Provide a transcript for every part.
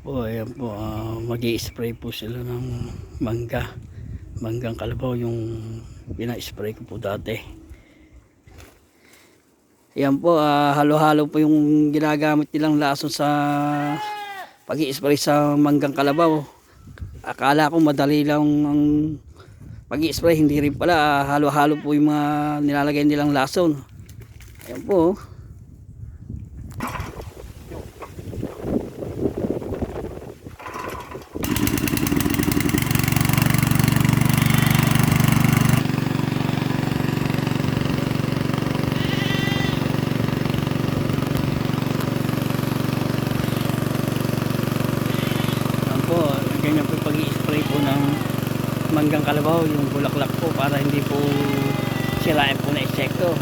po, ayan po, mag-i-spray po sila ng manggang kalabaw, yung pina-spray ko po dati. Ayan po, halo-halo po yung ginagamit nilang lason sa pag-i-spray sa manggang kalabaw. Akala ko madali lang ang pag-i-spray, hindi rin pala. Halo-halo po yung mga nilalagay nilang lason. Ayan po. Ganyan po pag-i-spray po ng manggang kalabaw, yung bulaklak po, para hindi po sirain po na insekto.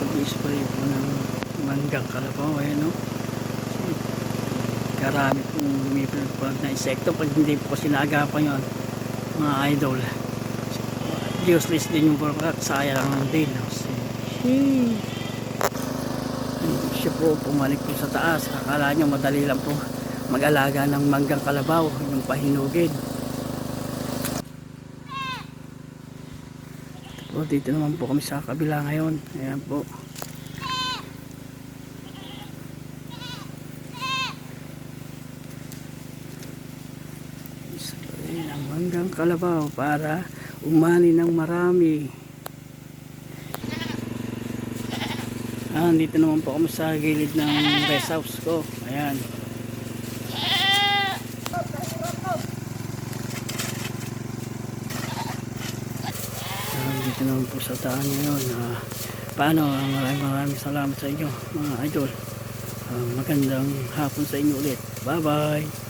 Pag-i-spray po ng manggang kalabaw, ayan o, karami pong lumipad po na insekto pag hindi po kasi naagapan yun, mga idol. Useless din yung bulaklak, sayang lang din. Siya po pumalik po sa taas, akala nyo madali lang po mag-alaga ng manggang kalabaw, yung pahinugin. So, dito naman po kami sa kabila ngayon. Ayan po, spray ng manggang kalabaw para umani ng marami. Dito naman po kami sa gilid ng rest house ko. Ayan. Dito naman po sa taan ngayon. Paano? Maraming salamat sa inyo mga idol. Magandang hapon sa inyo ulit. Bye bye.